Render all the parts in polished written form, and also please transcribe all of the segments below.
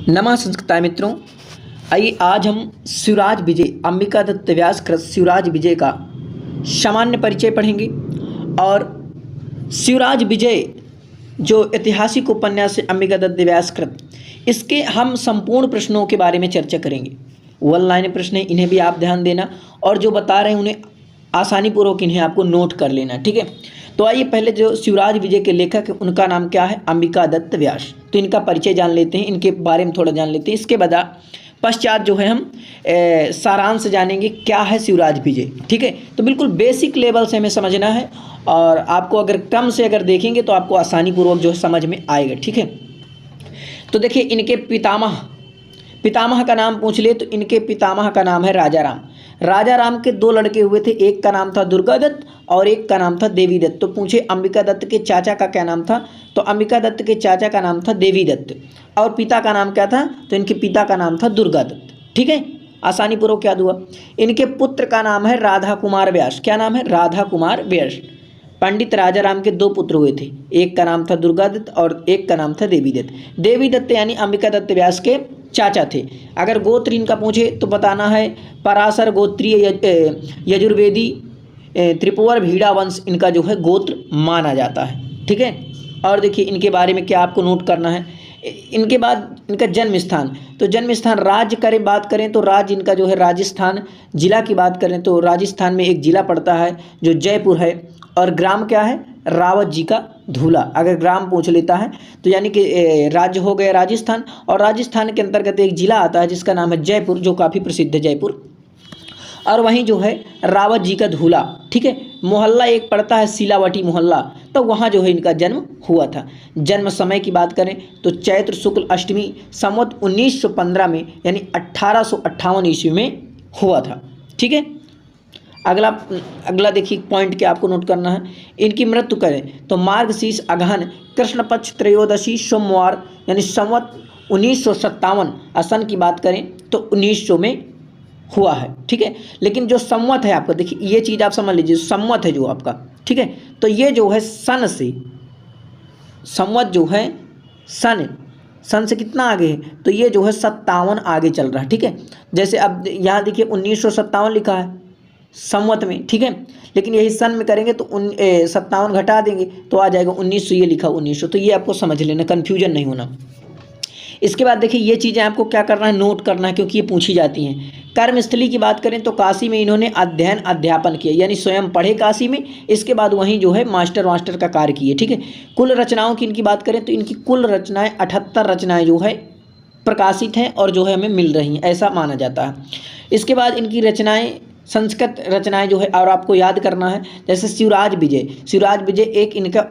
नमस्कार मित्रों, आइए आज हम शिवराज विजय अंबिका दत्त व्यास कृत शिवराज विजय का सामान्य परिचय पढ़ेंगे। और शिवराज विजय जो ऐतिहासिक उपन्यास है अंबिका दत्त व्यास कृत, इसके हम संपूर्ण प्रश्नों के बारे में चर्चा करेंगे। वन लाइन प्रश्न है, इन्हें भी आप ध्यान देना और जो बता रहे हैं उन्हें आसानी पूर्वक इन्हें आपको नोट कर लेना, ठीक है। तो आइए पहले जो शिवराज विजय के लेखक है उनका नाम क्या है, अंबिका दत्त व्यास। तो इनका परिचय जान लेते हैं, इनके बारे में थोड़ा जान लेते हैं। इसके बाद पश्चात जो है हम सारांश जानेंगे क्या है शिवराज विजय, ठीक है। तो बिल्कुल बेसिक लेवल से हमें समझना है और आपको अगर क्रम से अगर देखेंगे तो आपको आसानी पूर्वक जो है समझ में आएगा, ठीक है। तो देखिए इनके पितामह का नाम पूछ ले तो इनके पितामह का नाम है राजा राम। राजा राम के दो लड़के हुए थे, एक का नाम था दुर्गादत्त और एक का नाम था देवीदत्त। तो पूछे अंबिका दत्त के चाचा का क्या नाम था, तो अंबिका दत्त के चाचा का नाम था देवीदत्त और पिता का नाम क्या था, तो इनके पिता का नाम था दुर्गादत्त, ठीक है। आसानी पूर्वक याद हुआ। इनके पुत्र का नाम है राधा कुमार व्यास। क्या नाम है, राधा कुमार व्यास। पंडित राजा राम के दो पुत्र हुए थे, एक का नाम था दुर्गादत्त और एक का नाम था देवीदत्त। देवीदत्त यानी अंबिका दत्त व्यास के चाचा थे। अगर गोत्र इनका पूछे तो बताना है पराशर गोत्रीय यजुर्वेदी त्रिपुवर भीड़ा वंश इनका जो है गोत्र माना जाता है, ठीक है। और देखिए इनके बारे में क्या आपको नोट करना है। इनके बाद इनका जन्म स्थान, तो जन्म स्थान राज्य करें बात करें तो राज्य इनका जो है राजस्थान। जिला की बात करें तो राजस्थान में एक जिला पड़ता है जो जयपुर है और ग्राम क्या है, रावत जी का धूला। अगर ग्राम पूछ लेता है तो यानी कि राज्य हो गया राजस्थान और राजस्थान के अंतर्गत एक जिला आता है जिसका नाम है जयपुर, जो काफ़ी प्रसिद्ध है जयपुर। और वहीं जो है रावत जी का धूला, ठीक है। मोहल्ला एक पड़ता है सीलावटी मोहल्ला, तो वहाँ जो है इनका जन्म हुआ था। जन्म समय की बात करें तो चैत्र शुक्ल अष्टमी संवत 1915 में यानी 1858 ईस्वी में हुआ था, ठीक है। अगला देखिए पॉइंट क्या आपको नोट करना है। इनकी मृत्यु करें तो मार्गशीर्ष अगहन कृष्ण पक्ष त्रयोदशी सोमवार यानी संवत 1957 असन की बात करें तो 1900 में हुआ है, ठीक है। लेकिन जो संवत है आपका, देखिए ये चीज़ आप समझ लीजिए, संवत है जो आपका, ठीक है। तो ये जो है सन से, संवत जो है सन से कितना आगे है, तो ये जो है 57 आगे चल रहा है, ठीक है। जैसे अब यहाँ देखिए 1957 लिखा है संवत में, ठीक है। लेकिन यही सन में करेंगे तो 57 घटा देंगे तो आ जाएगा 1900, ये लिखा 1900। तो ये आपको समझ लेना, कन्फ्यूजन नहीं होना। इसके बाद देखिए ये चीज़ें आपको क्या करना है, नोट करना है, क्योंकि ये पूछी जाती हैं। कर्मस्थली की बात करें तो काशी में इन्होंने अध्ययन अध्यापन किया, यानी स्वयं पढ़े काशी में, इसके बाद वहीं जो है मास्टर का कार्य किए, ठीक है। कुल रचनाओं की इनकी बात करें तो इनकी कुल रचनाएं 78 रचनाएं जो है प्रकाशित हैं और जो है हमें मिल रही हैं, ऐसा माना जाता है। इसके बाद इनकी रचनाएँ संस्कृत रचनाएं जो है, और आपको याद करना है जैसे शिवराज विजय एक इनका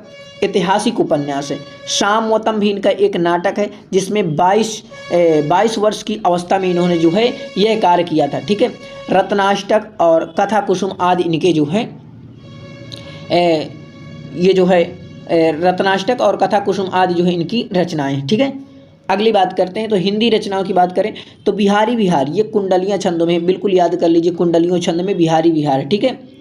ऐतिहासिक उपन्यास है। सामवतम भी इनका एक नाटक है जिसमें 22 वर्ष की अवस्था में इन्होंने जो है यह कार्य किया था, ठीक है। रत्नाष्टक और कथा कुसुम आदि इनके जो है ये जो है रत्नाष्टक और कथा कुसुम आदि जो है इनकी रचनाएं हैं, ठीक है। अगली बात करते हैं तो हिंदी रचनाओं की बात करें तो बिहारी विहार, ये कुंडलियाँ छंदों में, बिल्कुल याद कर लीजिए, कुंडलियों छंद में बिहारी विहार, ठीक है।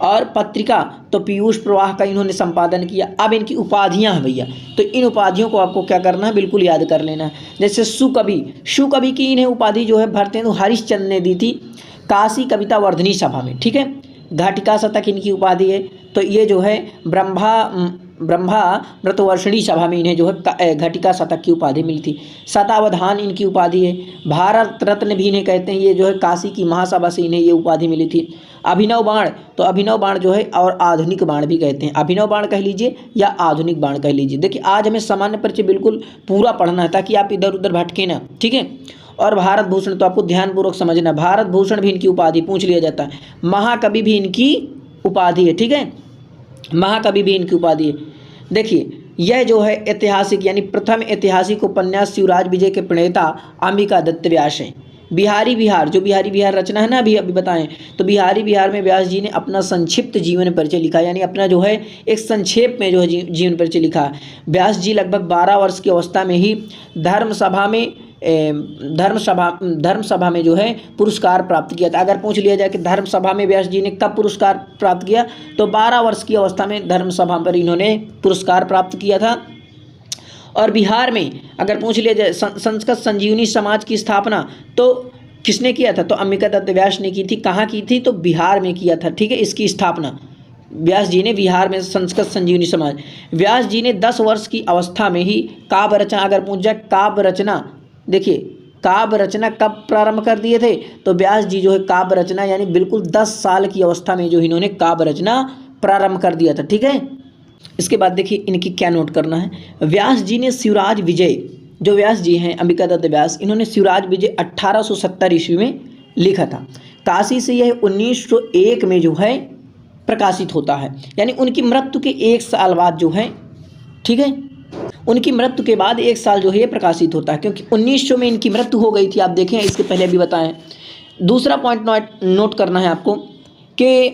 और पत्रिका तो पीयूष प्रवाह का इन्होंने संपादन किया। अब इनकी उपाधियां हैं भैया, तो इन उपाधियों को आपको क्या करना है, बिल्कुल याद कर लेना है। जैसे सुकवि की इन्हें उपाधि जो है भरतेंदु हरिश्चंद्र ने दी थी काशी कविता वर्धनी सभा में, ठीक है। घटिका शतक इनकी उपाधि है, तो ये जो है ब्रह्मा व्रतवर्षिणी सभा में इन्हें जो है घटिका शतक की उपाधि मिली थी। शतावधान इनकी उपाधि है। भारत रत्न भी इन्हें कहते हैं, ये जो है काशी की महासभा से इन्हें ये उपाधि मिली थी। अभिनव बाण, तो अभिनव बाण जो है और आधुनिक बाण भी कहते हैं, अभिनव बाण कह लीजिए या आधुनिक बाण कह लीजिए। देखिए आज हमें सामान्य परिचय बिल्कुल पूरा पढ़ना है ताकि आप इधर उधर भटके ना, ठीक है। और भारत भूषण तो आपको ध्यानपूर्वक समझना, भारत भूषण भी इनकी उपाधि पूछ लिया जाता है। महाकवि भी इनकी उपाधि है, ठीक है, महाकवि भी इनकी उपाधि है। देखिए यह जो है ऐतिहासिक यानी प्रथम ऐतिहासिक उपन्यास शिवराज विजय के प्रणेता अंबिका दत्त व्यास हैं। बिहारी विहार, जो बिहारी विहार रचना है ना अभी बताएं, तो बिहारी विहार में व्यास जी ने अपना संक्षिप्त जीवन परिचय लिखा, यानी अपना जो है एक संक्षेप में जो है जीवन परिचय लिखा। व्यास जी लगभग 12 वर्ष की अवस्था में ही धर्म सभा में जो है पुरस्कार प्राप्त किया था। अगर पूछ लिया जाए कि धर्म सभा में व्यास जी ने कब पुरस्कार प्राप्त किया, तो 12 वर्ष की अवस्था में धर्म सभा पर इन्होंने पुरस्कार प्राप्त किया था। और बिहार में अगर पूछ लिया जाए संस्कृत संजीवनी समाज की स्थापना तो किसने किया था, तो अंबिका दत्त व्यास ने की थी। कहाँ की थी, तो बिहार में किया था, ठीक है। इसकी स्थापना व्यास जी ने बिहार में संस्कृत संजीवनी समाज। व्यास जी ने 10 वर्ष की अवस्था में ही काव्य रचना, अगर पूछ जाए काव्य रचना, देखिए काव्य रचना कब प्रारंभ कर दिए थे, तो व्यास जी जो है काव्य रचना यानी बिल्कुल 10 साल की अवस्था में जो इन्होंने काव्य रचना प्रारंभ कर दिया था, ठीक है। इसके बाद देखिए इनकी क्या नोट करना है। व्यास जी ने शिवराज विजय, जो व्यास जी हैं अंबिका दत्त व्यास, इन्होंने शिवराज विजय 1870 ईस्वी में लिखा था। काशी से यह 1901 में जो है प्रकाशित होता है, यानी उनकी मृत्यु के 1 साल बाद जो है, ठीक है, उनकी मृत्यु के बाद 1 साल जो है ये प्रकाशित होता है, क्योंकि 1900 में इनकी मृत्यु हो गई थी। आप देखें इसके पहले भी बताएं। दूसरा पॉइंट नोट करना है आपको कि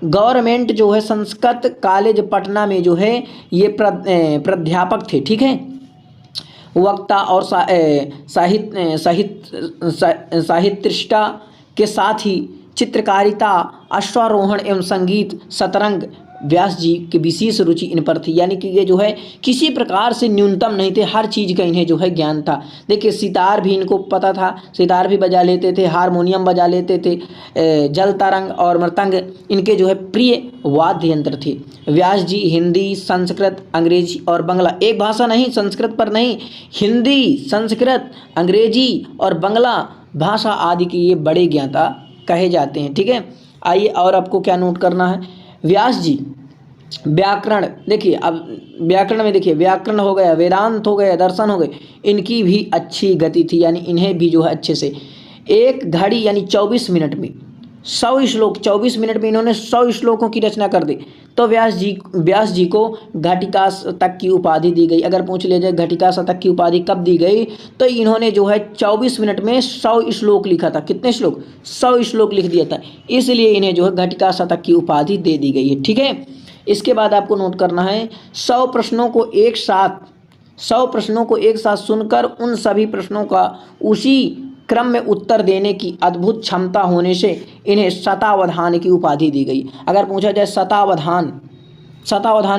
गवर्नमेंट जो है संस्कृत कॉलेज पटना में जो है ये प्राध्यापक थे, ठीक है। वक्ता और साहित्यिष्टा के साथ ही चित्रकारिता, अश्वारोहण एवं संगीत, शतरंग, व्यास जी की विशेष रुचि इन पर थी। यानी कि ये जो है किसी प्रकार से न्यूनतम नहीं थे, हर चीज़ का इन्हें जो है ज्ञान था। देखिए सितार भी इनको पता था, सितार भी बजा लेते थे, हारमोनियम बजा लेते थे, जल तरंग और मृदंग इनके जो है प्रिय वाद्य यंत्र थे। व्यास जी हिंदी, संस्कृत, अंग्रेजी और बांग्ला, एक भाषा नहीं, संस्कृत पर नहीं, हिंदी, संस्कृत, अंग्रेजी और बांग्ला भाषा आदि के ये बड़े ज्ञाता कहे जाते हैं, ठीक है। आइए और आपको क्या नोट करना है। व्यास जी व्याकरण, देखिए अब व्याकरण में देखिए व्याकरण हो गया, वेदांत हो गया, दर्शन हो गए, इनकी भी अच्छी गति थी, यानी इन्हें भी जो है अच्छे से एक घड़ी यानी 24 मिनट में 100 श्लोक, 24 मिनट में इन्होंने 100 श्लोकों की रचना कर दी। तो व्यास जी को घटिका शतक की उपाधि दी गई। अगर पूछ लिया जाए घटिका शतक की उपाधि कब दी गई, तो इन्होंने जो है 24 मिनट में 100 श्लोक लिखा था। कितने श्लोक, 100 श्लोक लिख दिया था, इसलिए इन्हें जो है घटिका शतक की उपाधि दे दी गई है, ठीक है। इसके बाद आपको नोट करना है 100 प्रश्नों को एक साथ सुनकर उन सभी प्रश्नों का उसी क्रम में उत्तर देने की अद्भुत क्षमता होने से इन्हें शतावधान की उपाधि दी गई। अगर पूछा जाए शतावधान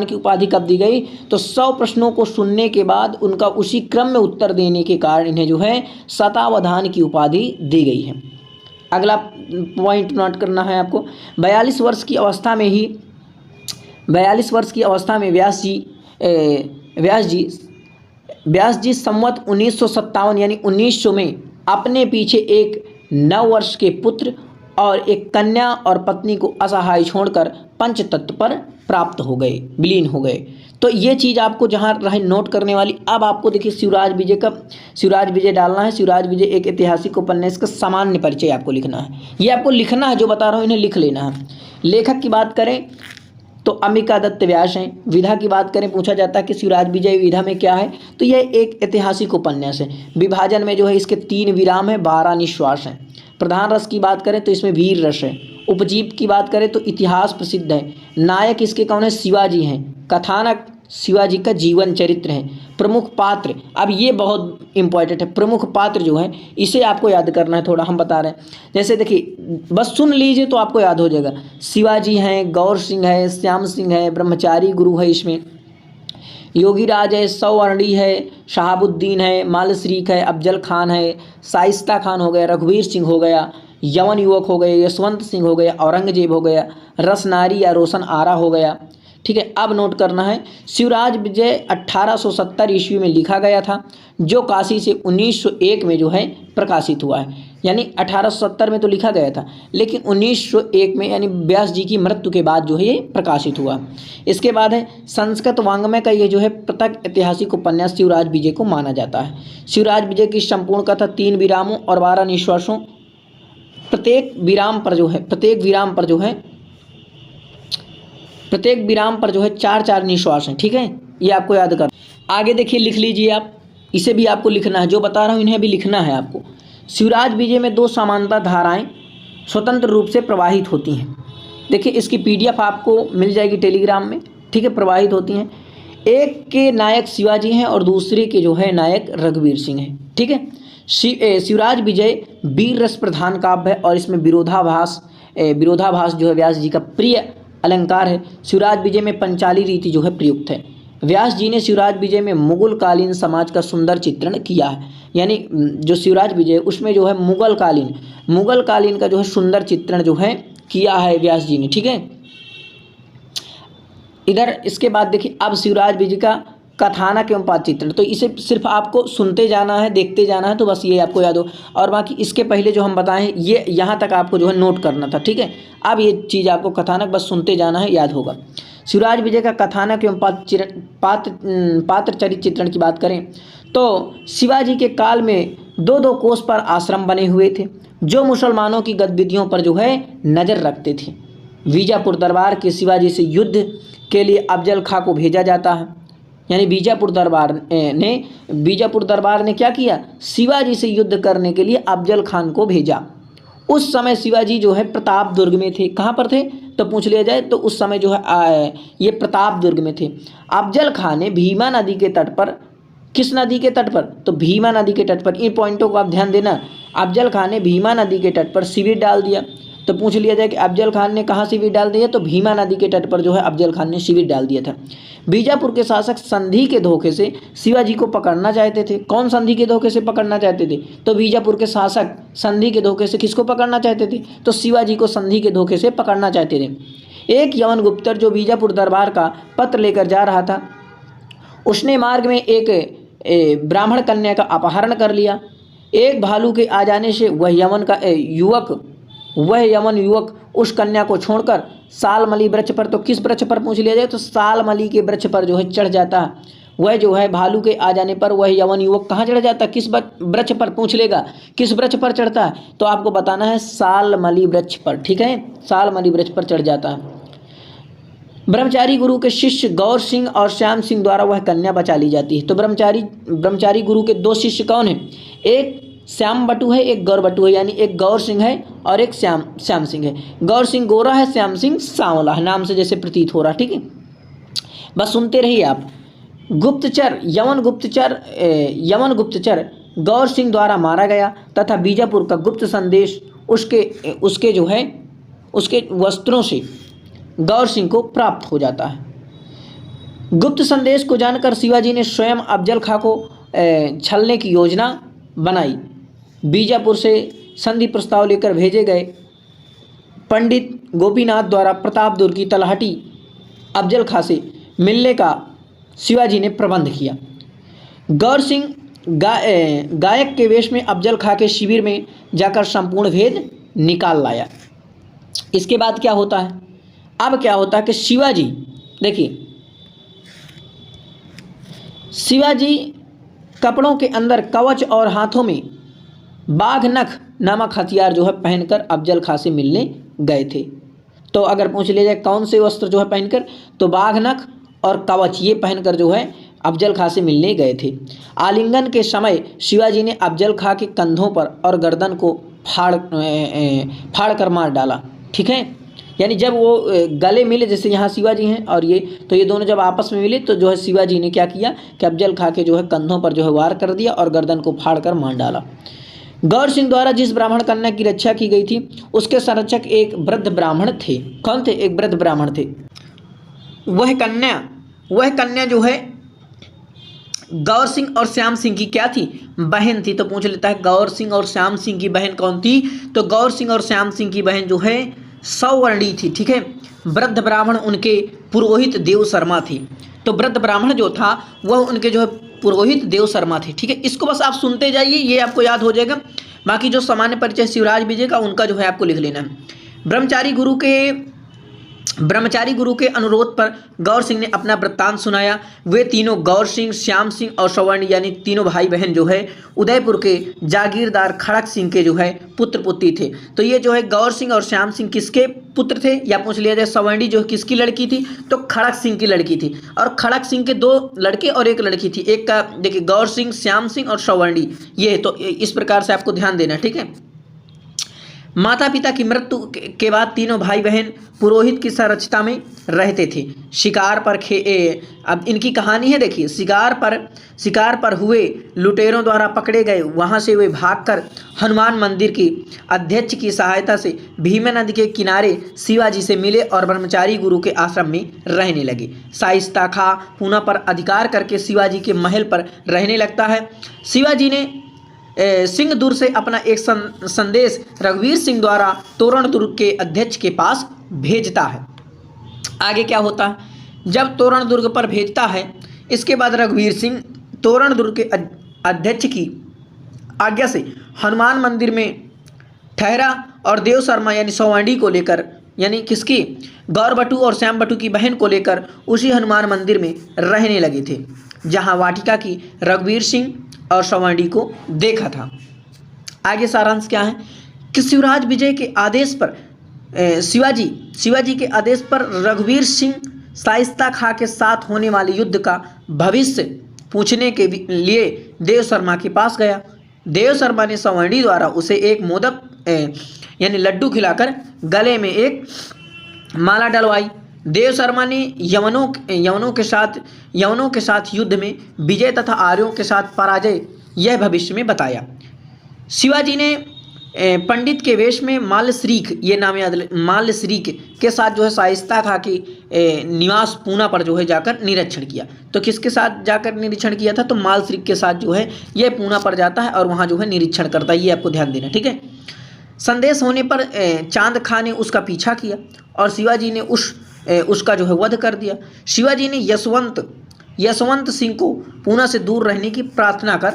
की उपाधि कब दी गई, तो 100 प्रश्नों को सुनने के बाद उनका उसी क्रम में उत्तर देने के कारण इन्हें जो है शतावधान की उपाधि दी गई है। अगला पॉइंट नोट करना है आपको। 42 वर्ष की अवस्था में व्यास जी संवत 1957 यानी 1900 में अपने पीछे एक 9 वर्ष के पुत्र और एक कन्या और पत्नी को असहाय छोड़कर पंचतत्व पर प्राप्त हो गए, विलीन हो गए। तो ये चीज़ आपको जहाँ रहे नोट करने वाली। अब आपको देखिए शिवराज विजय डालना है। शिवराज विजय एक ऐतिहासिक उपन्यास का सामान्य परिचय आपको लिखना है। ये आपको लिखना है, जो बता रहा हूँ इन्हें लिख लेना है। लेखक की बात करें तो अंबिका दत्त व्यास हैं। विधा की बात करें, पूछा जाता है कि शिवराज विजय विधा में क्या है, तो यह एक ऐतिहासिक उपन्यास है। विभाजन में जो है इसके 3 विराम है, 12 निश्वास हैं। प्रधान रस की बात करें तो इसमें वीर रस है। उपजीव की बात करें तो इतिहास प्रसिद्ध है। नायक इसके कौन है, शिवाजी हैं। कथानक शिवाजी का जीवन चरित्र है। प्रमुख पात्र, अब ये बहुत इंपॉर्टेंट है, प्रमुख पात्र जो है इसे आपको याद करना है, थोड़ा हम बता रहे हैं। जैसे देखिए बस सुन लीजिए तो आपको याद हो जाएगा। शिवाजी हैं, गौर सिंह है, श्याम सिंह है, ब्रह्मचारी गुरु है, इसमें योगीराज है, सौवर्णी है, शहाबुद्दीन है, मालशरीक है, अफजल खान है, शाइस्ता खान हो गया, रघुवीर सिंह हो गया, यवन युवक हो गए, यशवंत सिंह हो गया, औरंगजेब हो गया, रसनारी या रोशन आरा हो गया, ठीक है। अब नोट करना है शिवराज विजय 1870 ईस्वी में लिखा गया था, जो काशी से 1901 में जो है प्रकाशित हुआ है। यानी 1870 में तो लिखा गया था, लेकिन 1901 में यानी व्यास जी की मृत्यु के बाद जो है ये प्रकाशित हुआ। इसके बाद है संस्कृत वाङ्मय का ये जो है प्रथम ऐतिहासिक उपन्यास शिवराज विजय को माना जाता है। शिवराज विजय की संपूर्ण कथा 3 विरामों और 12 निश्वासों, प्रत्येक विराम पर जो है 4-4 निश्वास हैं, ठीक है। ये आपको याद कर, आगे देखिए लिख लीजिए आप, इसे भी आपको लिखना है, जो बता रहा हूँ इन्हें भी लिखना है आपको। शिवराज विजय में 2 समांतर धाराएं स्वतंत्र रूप से प्रवाहित होती हैं। देखिए इसकी PDF आपको मिल जाएगी टेलीग्राम में, ठीक है, प्रवाहित होती हैं। एक के नायक शिवाजी हैं और दूसरे के जो है नायक रघुवीर सिंह हैं, ठीक है। शिवराज विजय वीर रस प्रधान काव्य है और इसमें विरोधाभास जो है व्यास जी का प्रिय अलंकार है। शिवराज विजय में पंचाली रीति जो है प्रयुक्त है। व्यास जी ने शिवराज विजय में मुगल कालीन समाज का सुंदर चित्रण किया है। यानी जो शिवराज विजय उसमें जो है मुगल कालीन का जो है सुंदर चित्रण जो है किया है व्यास जी ने, ठीक है। इधर इसके बाद देखिए अब शिवराज विजय का कथानक एवं पात्र चित्रण, तो इसे सिर्फ आपको सुनते जाना है, देखते जाना है, तो बस ये आपको याद हो। और बाकी इसके पहले जो हम बताएं ये यहाँ तक आपको जो है नोट करना था, ठीक है। अब ये चीज़ आपको कथानक बस सुनते जाना है, याद होगा। शिवराज विजय का कथानक एवं पात्र चरित्र चित्रण की बात करें तो शिवाजी के काल में दो दो कोस पर आश्रम बने हुए थे जो मुसलमानों की गतिविधियों पर जो है नज़र रखते थे। बीजापुर दरबार के शिवाजी से युद्ध के लिए अफजल खां को भेजा जाता है। यानी बीजापुर दरबार ने क्या किया, शिवाजी से युद्ध करने के लिए अफजल खान को भेजा। उस समय शिवाजी जो है प्रताप दुर्ग में थे। कहाँ पर थे तो पूछ लिया जाए तो उस समय जो है ये प्रताप दुर्ग में थे। अफजल खान ने भीमा नदी के तट पर, किस नदी के तट पर तो भीमा नदी के तट पर, इन पॉइंटों को आप ध्यान देना। अफजल खान ने भीमा नदी के तट पर शिविर डाल दिया। तो पूछ लिया जाए कि अफजल खान ने कहाँ शिविर डाल दिया, तो भीमा नदी के तट पर जो है अफजल खान ने शिविर डाल दिया था। बीजापुर के शासक संधि के धोखे से शिवाजी को पकड़ना चाहते थे। कौन संधि के धोखे से पकड़ना चाहते थे, तो बीजापुर के शासक संधि के धोखे से किसको पकड़ना चाहते थे, तो शिवाजी को संधि के धोखे से पकड़ना चाहते थे। एक यवन गुप्तचर जो बीजापुर दरबार का पत्र लेकर जा रहा था, उसने मार्ग में एक ब्राह्मण कन्या का अपहरण कर लिया। एक भालू के आ जाने से वह यमन युवक उस कन्या को छोड़कर सालमली वृक्ष पर, तो किस वृक्ष पर पूछ लिया जाए तो सालमली के वृक्ष पर जो है चढ़ जाता है। वह जो है भालू के आ जाने पर वह यमन युवक कहाँ चढ़ जाता है, किस वृक्ष पर पूछ लेगा, किस वृक्ष पर चढ़ता है, तो आपको बताना है सालमली वृक्ष पर, ठीक है, सालमली वृक्ष पर चढ़ जाता है। ब्रह्मचारी गुरु के शिष्य गौर सिंह और श्याम सिंह द्वारा वह कन्या बचा ली जाती है। तो ब्रह्मचारी गुरु के दो शिष्य कौन हैं, एक श्याम बटू है, एक गौर बटू है। यानी एक गौर सिंह है और एक श्याम सिंह है। गौर सिंह गोरा है, श्याम सिंह सांवला है, नाम से जैसे प्रतीत हो रहा, ठीक है। बस सुनते रहिए आप। यमन गुप्तचर गौर सिंह द्वारा मारा गया तथा बीजापुर का गुप्त संदेश उसके जो है उसके वस्त्रों से गौर सिंह को प्राप्त हो जाता है। गुप्त संदेश को जानकर शिवाजी ने स्वयं अफजल खां को छलने की योजना बनाई। बीजापुर से संधि प्रस्ताव लेकर भेजे गए पंडित गोपीनाथ द्वारा प्रताप दुर्ग की तलहटी अफजल खां से मिलने का शिवाजी ने प्रबंध किया। गौर सिंह गायक के वेश में अफजल खां के शिविर में जाकर संपूर्ण भेद निकाल लाया। इसके बाद क्या होता है, अब क्या होता है कि शिवाजी, देखिए शिवाजी कपड़ों के अंदर कवच और हाथों में बाघ नख नामक हथियार जो है पहनकर अफजल खां से मिलने गए थे। तो अगर पूछ लिया जाए कौन से वस्त्र जो है पहनकर, तो बाघ नख और कवच ये पहनकर जो है अफजल खां से मिलने गए थे। आलिंगन के समय शिवाजी ने अफजल खां के कंधों पर और गर्दन को फाड़ कर मार डाला, ठीक है। यानी जब वो गले मिले, जैसे यहाँ शिवाजी हैं और ये, तो ये दोनों जब आपस में मिले तो जो है शिवाजी ने क्या किया कि अफजल खां के जो है कंधों पर जो है वार कर दिया और गर्दन को फाड़ कर मार डाला। गौर सिंह द्वारा जिस ब्राह्मण कन्या की रक्षा की गई थी उसके संरक्षक एक वृद्ध ब्राह्मण थे। कौन थे, एक वृद्ध ब्राह्मण थे। वह कन्या जो है गौर सिंह और श्याम सिंह की क्या थी, बहन थी। तो पूछ लेता है गौर सिंह और श्याम सिंह की बहन कौन थी, तो गौर सिंह और श्याम सिंह की बहन जो है सौवर्णी थी, ठीक है। वृद्ध ब्राह्मण उनके पुरोहित देव शर्मा थे। तो वृद्ध ब्राह्मण जो था वह उनके जो है पुरोहित देव शर्मा थे, ठीक है। इसको बस आप सुनते जाइए, ये आपको याद हो जाएगा। बाकी जो सामान्य परिचय शिवराज विजय का उनका जो है आपको लिख लेना है। ब्रह्मचारी गुरु के अनुरोध पर गौर सिंह ने अपना वृत्तांत सुनाया। वे तीनों गौर सिंह, श्याम सिंह और सौवर्णी यानी तीनों भाई बहन जो है उदयपुर के जागीरदार खड़क सिंह के जो है पुत्र पुत्री थे। तो ये जो है गौर सिंह और श्याम सिंह किसके पुत्र थे, या पूछ लिया जाए सौवर्णी जो किसकी लड़की थी, तो खड़क सिंह की लड़की थी। और खड़क सिंह के 2 लड़के और 1 लड़की थी। एक का देखिए गौर सिंह, श्याम सिंह और सौवर्णी, ये तो इस प्रकार से आपको ध्यान देना, ठीक है। माता पिता की मृत्यु के बाद तीनों भाई बहन पुरोहित की संरक्षता में रहते थे। शिकार पर अब इनकी कहानी है, देखिए, शिकार पर हुए लुटेरों द्वारा पकड़े गए, वहां से वे भागकर हनुमान मंदिर की अध्यक्ष की सहायता से भीमा नदी के किनारे शिवाजी से मिले और ब्रह्मचारी गुरु के आश्रम में रहने लगे। शाइस्ता खां पूना पर अधिकार करके शिवाजी के महल पर रहने लगता है। शिवाजी ने सिंहदुर्ग से अपना एक संदेश रघुवीर सिंह द्वारा तोरण दुर्ग के अध्यक्ष के पास भेजता है। आगे क्या होता है, जब तोरण दुर्ग पर भेजता है, इसके बाद रघुवीर सिंह तोरण दुर्ग के अध्यक्ष की आज्ञा से हनुमान मंदिर में ठहरा और देव शर्मा यानी सौवांडी को लेकर, यानी किसकी, गौर बटू और श्याम बटू की बहन को लेकर उसी हनुमान मंदिर में रहने लगे थे जहां वाटिका की रघुवीर सिंह और सौवांडी को देखा था। आगे सारांश क्या है कि शिवराज विजय के आदेश पर शिवाजी के आदेश पर रघुवीर सिंह शाइस्ता खां के साथ होने वाले युद्ध का भविष्य पूछने के लिए देव शर्मा के पास गया। देव शर्मा ने सौवांडी द्वारा उसे एक मोदक यानी लड्डू खिलाकर गले में एक माला डलवाई। देव शर्मा ने यवनों के साथ युद्ध में विजय तथा आर्यों के साथ पराजय यह भविष्य में बताया। शिवाजी ने पंडित के वेश में माल्यश्रीक, ये नाम याद, माल्यश्रीक के साथ जो है शाइस्ता खां की निवास पूना पर जो है जाकर निरीक्षण किया। तो किसके साथ जाकर निरीक्षण किया था, तो माल्यश्रीक के साथ जो है यह पूना पर जाता है और वहाँ जो है निरीक्षण करता है, ये आपको ध्यान देना, ठीक है। संदेश होने पर चांद खां ने उसका पीछा किया और शिवाजी ने उसका जो है वध कर दिया। शिवाजी ने यशवंत सिंह को पूना से दूर रहने की प्रार्थना कर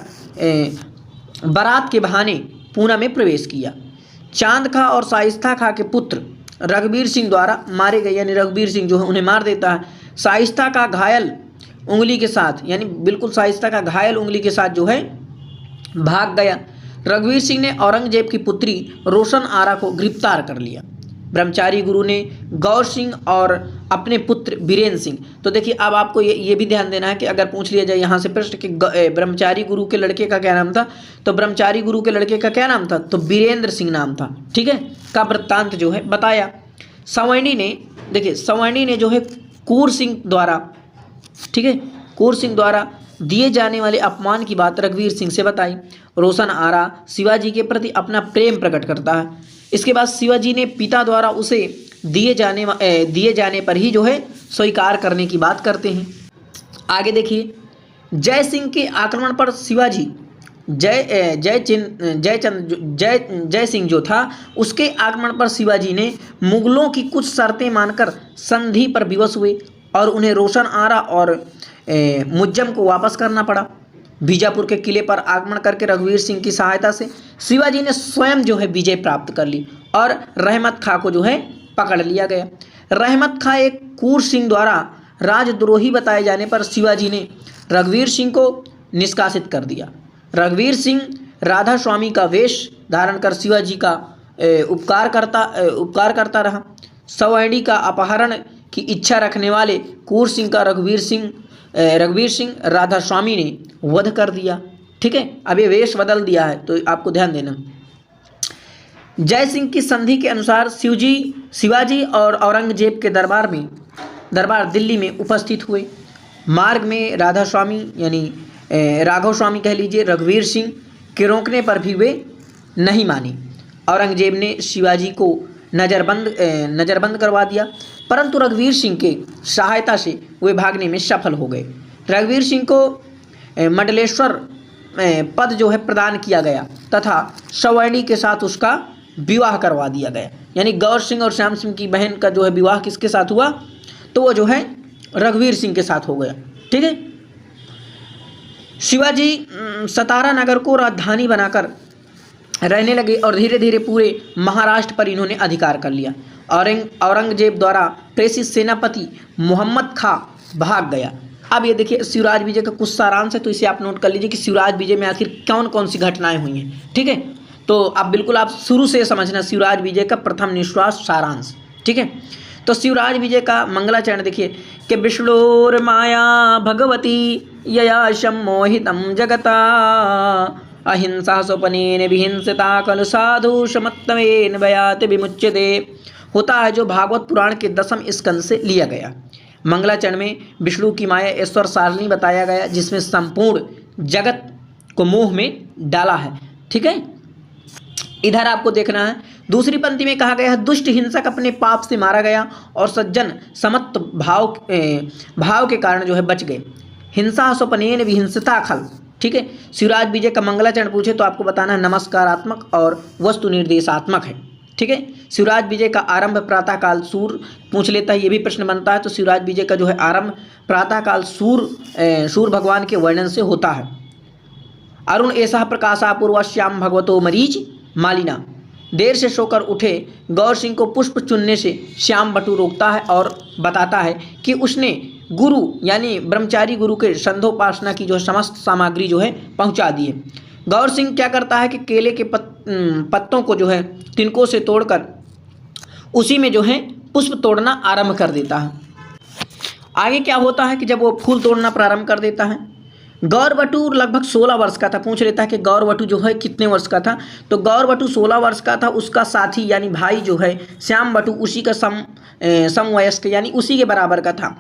बारात के बहाने पूना में प्रवेश किया। चांद खां और शाइस्ता खां के पुत्र रघुवीर सिंह द्वारा मारे गए, यानी रघुवीर सिंह जो है उन्हें मार देता है। शाइस्ता का घायल उंगली के साथ, यानी बिल्कुल शाइस्ता का घायल उंगली के साथ जो है भाग गया। रघुवीर सिंह ने औरंगजेब की पुत्री रोशन आरा को गिरफ्तार कर लिया। ब्रह्मचारी गुरु ने गौर सिंह और अपने पुत्र बीरेंद्र सिंह, तो देखिए अब आपको ये भी ध्यान देना है कि अगर पूछ लिया जाए यहाँ से प्रश्न कि ब्रह्मचारी गुरु के लड़के का क्या नाम था, तो ब्रह्मचारी गुरु के लड़के का क्या नाम था, तो बीरेंद्र सिंह नाम था, ठीक है, का वृत्तांत जो है बताया। सौवांडी ने जो है कूर सिंह द्वारा, ठीक है, कूर सिंह द्वारा दिए जाने वाले अपमान की बात रघुवीर सिंह से बताई। रोशन आरा शिवाजी के प्रति अपना प्रेम प्रकट करता है। इसके बाद शिवाजी ने पिता द्वारा उसे दिए जाने पर ही जो है स्वीकार करने की बात करते हैं। आगे देखिए, जय सिंह के आक्रमण पर शिवाजी जय सिंह जो था, उसके आक्रमण पर शिवाजी ने मुगलों की कुछ शर्तें मानकर संधि पर विवश हुए और उन्हें रोशन आरा और मुज्जम को वापस करना पड़ा। बीजापुर के किले पर आक्रमण करके रघुवीर सिंह की सहायता से शिवाजी ने स्वयं जो है विजय प्राप्त कर ली और रहमत खां को जो है पकड़ लिया गया। रहमत खां एक कूर सिंह द्वारा राजद्रोही बताए जाने पर शिवाजी ने रघुवीर सिंह को निष्कासित कर दिया। रघुवीर सिंह राधा स्वामी का वेश धारण कर शिवाजी का उपकार करता रहा। सौवांडी का अपहरण की इच्छा रखने वाले कूर सिंह का रघुवीर सिंह राधा स्वामी ने वध कर दिया, ठीक है। अब ये वेश बदल दिया है, तो आपको ध्यान देना। जय सिंह की संधि के अनुसार शिवाजी और औरंगजेब के दरबार दिल्ली में उपस्थित हुए। मार्ग में राधा स्वामी यानी राघव स्वामी कह लीजिए, रघुवीर सिंह के रोकने पर भी वे नहीं माने। औरंगजेब ने शिवाजी को नज़रबंद करवा दिया, परंतु रघुवीर सिंह के सहायता से वे भागने में सफल हो गए। रघुवीर सिंह को मंडलेश्वर पद जो है प्रदान किया गया तथा सौवांडी के साथ उसका विवाह करवा दिया गया। यानी गौर सिंह और श्याम सिंह की बहन का जो है विवाह किसके साथ हुआ, तो वो जो है रघुवीर सिंह के साथ हो गया, ठीक है। शिवाजी सतारा नगर को राजधानी बनाकर रहने लगे और धीरे धीरे पूरे महाराष्ट्र पर इन्होंने अधिकार कर लिया। औरंगजेब द्वारा प्रेषित सेनापति मोहम्मद खां भाग गया। अब ये देखिए शिवराज विजय का कुछ सारांश है, तो इसे आप नोट कर लीजिए कि शिवराज विजय में आखिर कौन कौन सी घटनाएं हुई हैं, ठीक है। तो आप शुरू से समझना शिवराज विजय का प्रथम निश्वास सारांश, ठीक है। तो शिवराज विजय का मंगलाचरण देखिए कि विष्णुर माया भगवती यया सम्मोहितम जगता अहिंसा सोपनेन विहिंसिता खलु साधु समत्तमेन भयात् विमुच्यते होता है, जो भागवत पुराण के 10वें स्कंद से लिया गया। मंगलाचरण में विष्णु की माया ईश्वर सारणी बताया गया, जिसमें संपूर्ण जगत को मोह में डाला है। ठीक है, इधर आपको देखना है। दूसरी पंक्ति में कहा गया है, दुष्ट हिंसक अपने पाप से मारा गया और सज्जन समत्त भाव के कारण जो है बच गए। हिंसा स्वपनेन विहिंसिता खल। ठीक है, शिवराज विजय का मंगलाचरण पूछे तो आपको बताना है नमस्कारात्मक और वस्तु निर्देशात्मक है। ठीक है, शिवराज विजय का आरंभ प्रातःकाल सूर्य पूछ लेता है, ये भी प्रश्न बनता है। तो शिवराज विजय का जो है आरंभ प्रातःकाल सूर्य भगवान के वर्णन से होता है। अरुण ऐसा प्रकाशा पूर्व श्याम भगवतो मरीच मालिना। देर से सोकर उठे गौर सिंह को पुष्प चुनने से श्याम बटू रोकता है और बताता है कि उसने गुरु यानी ब्रह्मचारी गुरु के संध्योपासना की जो समस्त सामग्री जो है पहुंचा दी है। गौर सिंह क्या करता है कि केले के पत्तों को जो है तिनकों से तोड़कर उसी में जो है पुष्प तोड़ना आरंभ कर देता है। आगे क्या होता है कि जब वो फूल तोड़ना प्रारंभ कर देता है, गौरवटू लगभग 16 वर्ष का था। पूछ लेता है कि गौरवटू जो है कितने वर्ष का था, तो गौरवटू 16 वर्ष का था। उसका साथी यानी भाई जो है श्याम बटू उसी का समवयस्क यानी उसी के बराबर का था।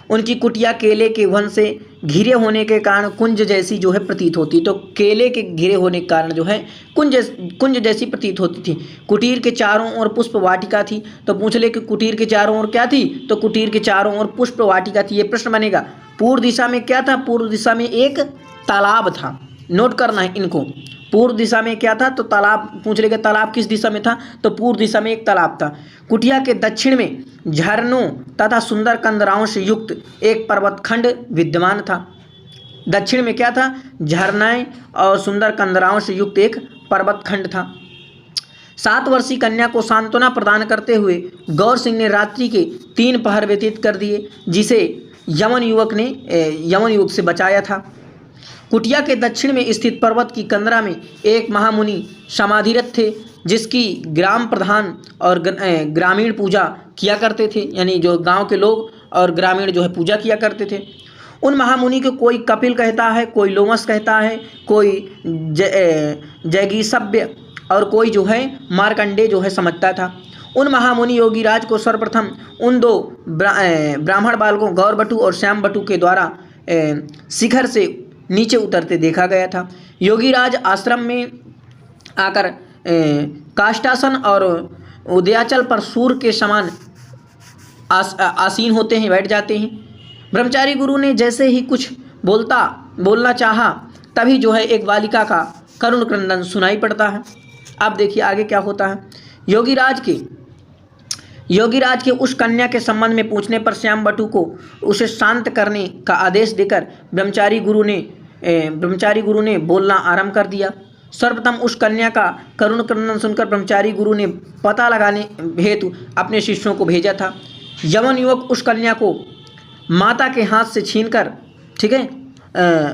उनकी कुटिया केले के वन से घिरे होने के कारण कुंज जैसी जो है प्रतीत होती। तो केले के घिरे होने के कारण जो है कुंज जैसी प्रतीत होती थी। कुटीर के चारों ओर पुष्प वाटिका थी। तो पूछ ले कि कुटीर के चारों ओर क्या थी, तो कुटीर के चारों ओर पुष्प वाटिका थी। ये प्रश्न बनेगा। पूर्व दिशा में क्या था, पूर्व दिशा में एक तालाब था। नोट करना है इनको। पूर्व दिशा में क्या था, तो तालाब। पूछ लेगा तालाब किस दिशा में था, तो पूर्व दिशा में एक तालाब था। कुटिया के दक्षिण में झरनों तथा सुंदर कंदराओं से युक्त एक पर्वतखंड विद्यमान था। दक्षिण में क्या था, झरनाएं और सुंदर कंदराओं से युक्त एक पर्वतखंड था। 7 वर्षीय कन्या को सांत्वना प्रदान करते हुए गौर सिंह ने रात्रि के 3 पहर व्यतीत कर दिए, जिसे यमन युवक से बचाया था। कुटिया के दक्षिण में स्थित पर्वत की कंदरा में एक महामुनि समाधिरत थे, जिसकी ग्राम प्रधान और ग्रामीण पूजा किया करते थे। यानी जो गांव के लोग और ग्रामीण जो है पूजा किया करते थे। उन महामुनि को कोई कपिल कहता है, कोई लोमस कहता है, कोई जैगीसभ्य और कोई जो है मार्कंडे जो है समझता था। उन महामुनि योगीराज को सर्वप्रथम उन 2 ब्राह्मण बालकों गौरवटू और श्याम बटू के द्वारा शिखर से नीचे उतरते देखा गया था। योगीराज आश्रम में आकर काष्ठासन और उदयाचल पर सूर्य के समान आसीन होते हैं, बैठ जाते हैं। ब्रह्मचारी गुरु ने जैसे ही कुछ बोलना चाहा, तभी जो है एक बालिका का करुण क्रंदन सुनाई पड़ता है। अब देखिए आगे क्या होता है। योगीराज के उस कन्या के संबंध में पूछने पर श्याम बटू को उसे शांत करने का आदेश देकर ब्रह्मचारी गुरु ने बोलना आरंभ कर दिया। सर्वप्रथम उस कन्या का करुण क्रंदन सुनकर ब्रह्मचारी गुरु ने पता लगाने हेतु अपने शिष्यों को भेजा था। यवन युवक उस कन्या को माता के हाथ से छीनकर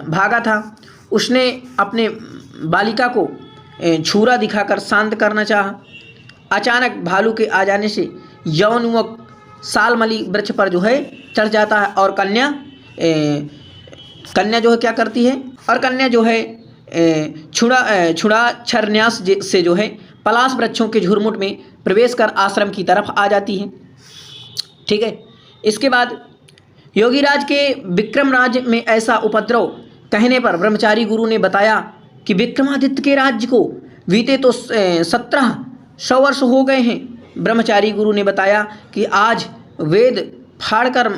भागा था। उसने अपने बालिका को छुरा दिखाकर शांत करना चाहा। अचानक भालू के आ जाने से यवन युवक सालमली वृक्ष पर जो है चढ़ जाता है और कन्या जो है क्या करती है, और कन्या जो है छुड़ाछरन्यास से जो है पलाश वृक्षों के झुरमुट में प्रवेश कर आश्रम की तरफ आ जाती है। ठीक है, इसके बाद योगीराज के विक्रमराज में ऐसा उपद्रव कहने पर ब्रह्मचारी गुरु ने बताया कि विक्रमादित्य के राज्य को बीते तो 1700 वर्ष हो गए हैं। ब्रह्मचारी गुरु ने बताया कि आज वेद फाड़कर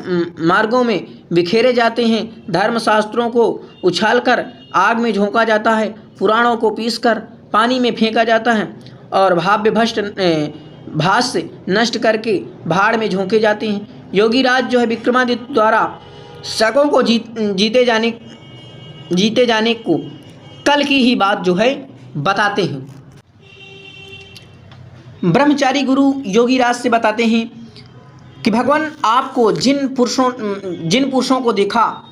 मार्गों में बिखेरे जाते हैं, धर्मशास्त्रों को उछालकर आग में झोंका जाता है, पुराणों को पीसकर पानी में फेंका जाता है और भाष्य नष्ट करके भाड़ में झोंके जाते हैं। योगीराज जो है विक्रमादित्य द्वारा शकों को जीते जाने को कल की ही बात जो है बताते हैं। ब्रह्मचारी गुरु योगीराज से बताते हैं कि भगवान आपको जिन पुरुषों को देखा,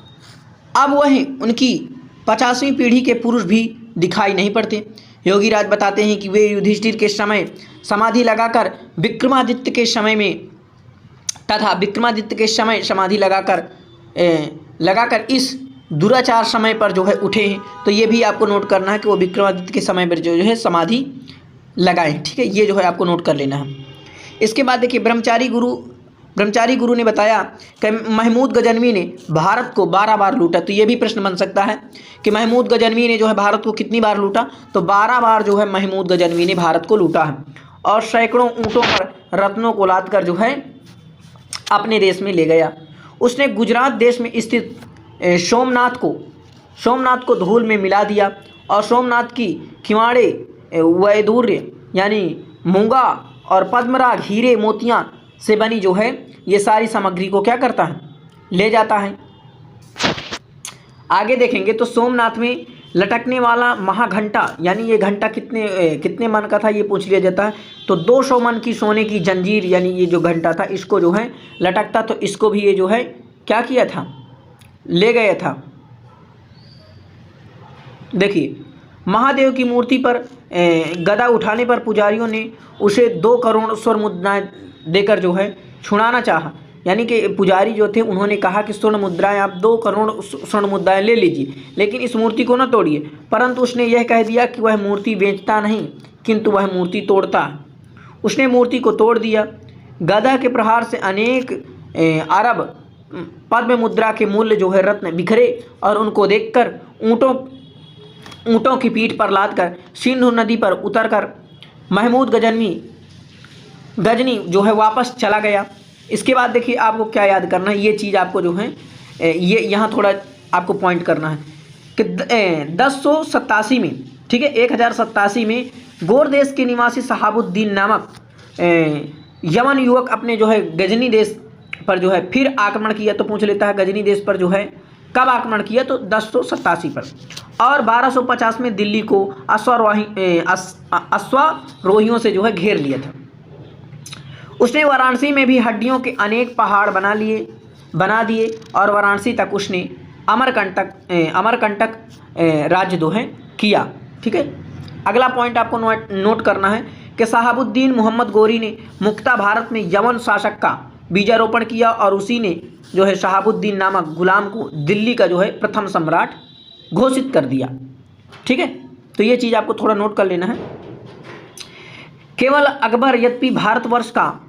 अब वह उनकी 50वीं पीढ़ी के पुरुष भी दिखाई नहीं पड़ते। योगीराज बताते हैं कि वे युधिष्ठिर के समय समाधि लगाकर विक्रमादित्य के समय समाधि लगाकर इस दुराचार समय पर जो है उठे हैं, तो ये भी आपको नोट करना है कि वो विक्रमादित्य के समय पर जो है समाधि लगाए हैं। ठीक है, ये जो है आपको नोट कर लेना है। इसके बाद देखिए ब्रह्मचारी गुरु ने बताया कि महमूद गजनवी ने भारत को 12 बार लूटा। तो ये भी प्रश्न बन सकता है कि महमूद गजनवी ने जो है भारत को कितनी बार लूटा, तो 12 बार जो है महमूद गजनवी ने भारत को लूटा है और सैकड़ों ऊँटों पर रत्नों को लाद कर जो है अपने देश में ले गया। उसने गुजरात देश में स्थित सोमनाथ को धूल में मिला दिया और सोमनाथ की खिवाड़े वैदूर्य यानी मूंगा और पद्मराग हीरे मोतियां से बनी जो है ये सारी सामग्री को क्या करता है, ले जाता है। आगे देखेंगे तो सोमनाथ में लटकने वाला महाघंटा यानी ये घंटा कितने मन का था ये पूछ लिया जाता है। तो 200 मन की सोने की जंजीर यानी ये जो घंटा था इसको जो है लटकता, तो इसको भी ये जो है क्या किया था, ले गया था। देखिए महादेव की मूर्ति पर गदा उठाने पर पुजारियों ने उसे 2 करोड़ स्वर्ण मुद्राएं देकर जो है छुड़ाना चाहा। यानी कि पुजारी जो थे उन्होंने कहा कि स्वर्ण मुद्राएं आप 2 करोड़ स्वर्ण मुद्राएं ले लीजिए, लेकिन इस मूर्ति को न तोड़िए। परंतु उसने यह कह दिया कि वह मूर्ति बेचता नहीं किंतु वह मूर्ति तोड़ता है। उसने मूर्ति को तोड़ दिया। गदा के प्रहार से अनेक अरब पद्म मुद्रा के मूल्य जो है रत्न बिखरे और उनको देखकर ऊँटों की पीठ पर लादकर सिंधु नदी पर उतरकर महमूद गजनी जो है वापस चला गया। इसके बाद देखिए आपको क्या याद करना है, ये चीज़ आपको जो है ये यहाँ थोड़ा आपको पॉइंट करना है कि 1087 में, ठीक है, 1087 में गोर देश के निवासी शहाबुद्दीन नामक यमन युवक अपने जो है गजनी देश पर जो है फिर आक्रमण किया। तो पूछ लेता है गजनी देश पर जो है कब आक्रमण किया, तो 1087 पर। और 1250 में दिल्ली को अश्वारोहियों से जो है घेर लिया था। उसने वाराणसी में भी हड्डियों के अनेक पहाड़ बना दिए और वाराणसी तक उसने अमरकंटक राज्य जो है किया। ठीक है, अगला पॉइंट आपको नोट करना है कि शहाबुद्दीन मोहम्मद गोरी ने मुक्ता भारत में यमन शासक का बीजारोपण किया और उसी ने जो है शहाबुद्दीन नामक गुलाम को दिल्ली का जो है प्रथम सम्राट घोषित कर दिया। ठीक है, तो ये चीज़ आपको थोड़ा नोट कर लेना है। केवल अकबर यद्यपि भारतवर्ष का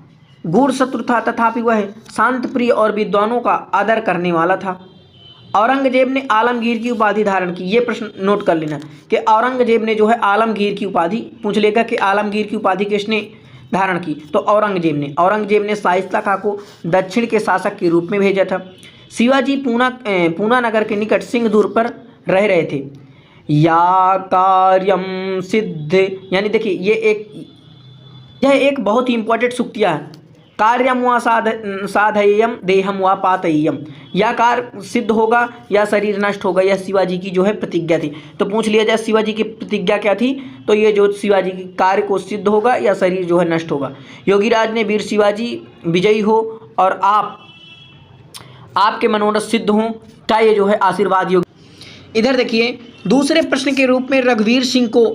गूढ़ शत्रु था तथापि वह शांत प्रिय और विद्वानों का आदर करने वाला था। औरंगजेब ने आलमगीर की उपाधि धारण की। ये प्रश्न नोट कर लेना कि औरंगजेब ने जो है आलमगीर की उपाधि, पूछ लेगा कि आलमगीर की उपाधि किसने धारण की, तो औरंगजेब ने शाइस्ता खां को दक्षिण के शासक के रूप में भेजा था। शिवाजी पूना नगर के निकट सिंहदूर पर रह रहे थे। या कार्यम सिद्ध यानी देखिए यह एक बहुत ही इंपॉर्टेंट सुक्तिया है। कार्यम व साधय्यम देहम व पातय्यम, या कार्य सिद्ध होगा या शरीर नष्ट होगा, यह शिवाजी की जो है प्रतिज्ञा थी। तो पूछ लिया जाए शिवाजी की प्रतिज्ञा क्या थी, तो ये जो शिवाजी की कार्य को सिद्ध होगा या शरीर जो है नष्ट होगा। योगीराज ने वीर शिवाजी विजयी हो और आपके मनोरथ सिद्ध हों, क्या ये जो है आशीर्वाद योगी। इधर देखिए दूसरे प्रश्न के रूप में रघुवीर सिंह को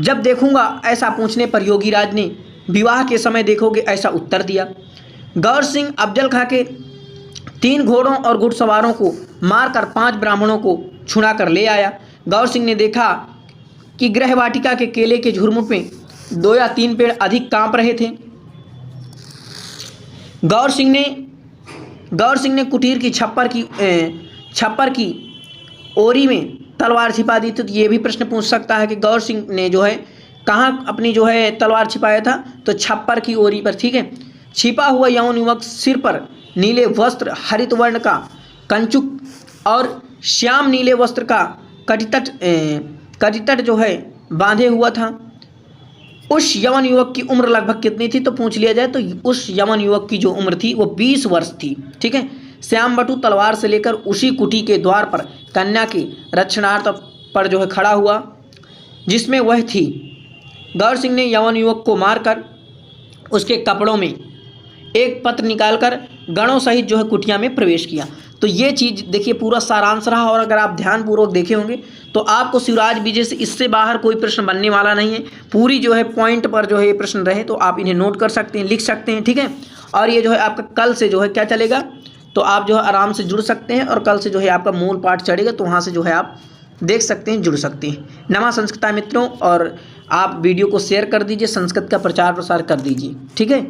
जब देखूंगा ऐसा पूछने पर योगीराज ने विवाह के समय देखोगे ऐसा उत्तर दिया। गौर सिंह अफजल खां के 3 घोड़ों और घुड़सवारों को मारकर 5 ब्राह्मणों को छुड़ा कर ले आया। गौर सिंह ने देखा कि गृहवाटिका के केले के झुरमुट में 2 या 3 पेड़ अधिक कांप रहे थे। गौर सिंह ने कुटीर की छप्पर की ओरी में तलवार छिपा दी। तो ये भी प्रश्न पूछ सकता है कि गौर सिंह ने जो है कहाँ अपनी जो है तलवार छिपाया था, तो छप्पर की ओरी पर। ठीक है, छिपा हुआ यौन युवक सिर पर नीले वस्त्र, हरित वर्ण का कंचुक और श्याम नीले वस्त्र का कटितट जो है बांधे हुआ था। उस यवन युवक की उम्र लगभग कितनी थी, तो पूछ लिया जाए तो उस यवन युवक की जो उम्र थी वो 20 वर्ष थी। ठीक है, श्याम बटू तलवार से लेकर उसी कुटी के द्वार पर कन्या की रक्षणार्थ पर जो है खड़ा हुआ जिसमें वह थी। गौर सिंह ने यवन युवक को मारकर उसके कपड़ों में एक पत्र निकालकर गणों सहित जो है कुटिया में प्रवेश किया। तो ये चीज़ देखिए पूरा सारांश रहा, और अगर आप ध्यानपूर्वक देखे होंगे तो आपको शिवराज विजय से इससे बाहर कोई प्रश्न बनने वाला नहीं है। पूरी जो है पॉइंट पर जो है ये प्रश्न रहे तो आप इन्हें नोट कर सकते हैं, लिख सकते हैं। ठीक है, और ये जो है आपका कल से जो है क्या चलेगा, तो आप जो है आराम से जुड़ सकते हैं और कल से जो है आपका मूल पाठ चढ़ेगा तो वहाँ से जो है आप देख सकते हैं, जुड़ सकते हैं। नमः संस्कृता मित्रों, और आप वीडियो को शेयर कर दीजिए, संस्कृत का प्रचार प्रसार कर दीजिए, ठीक है।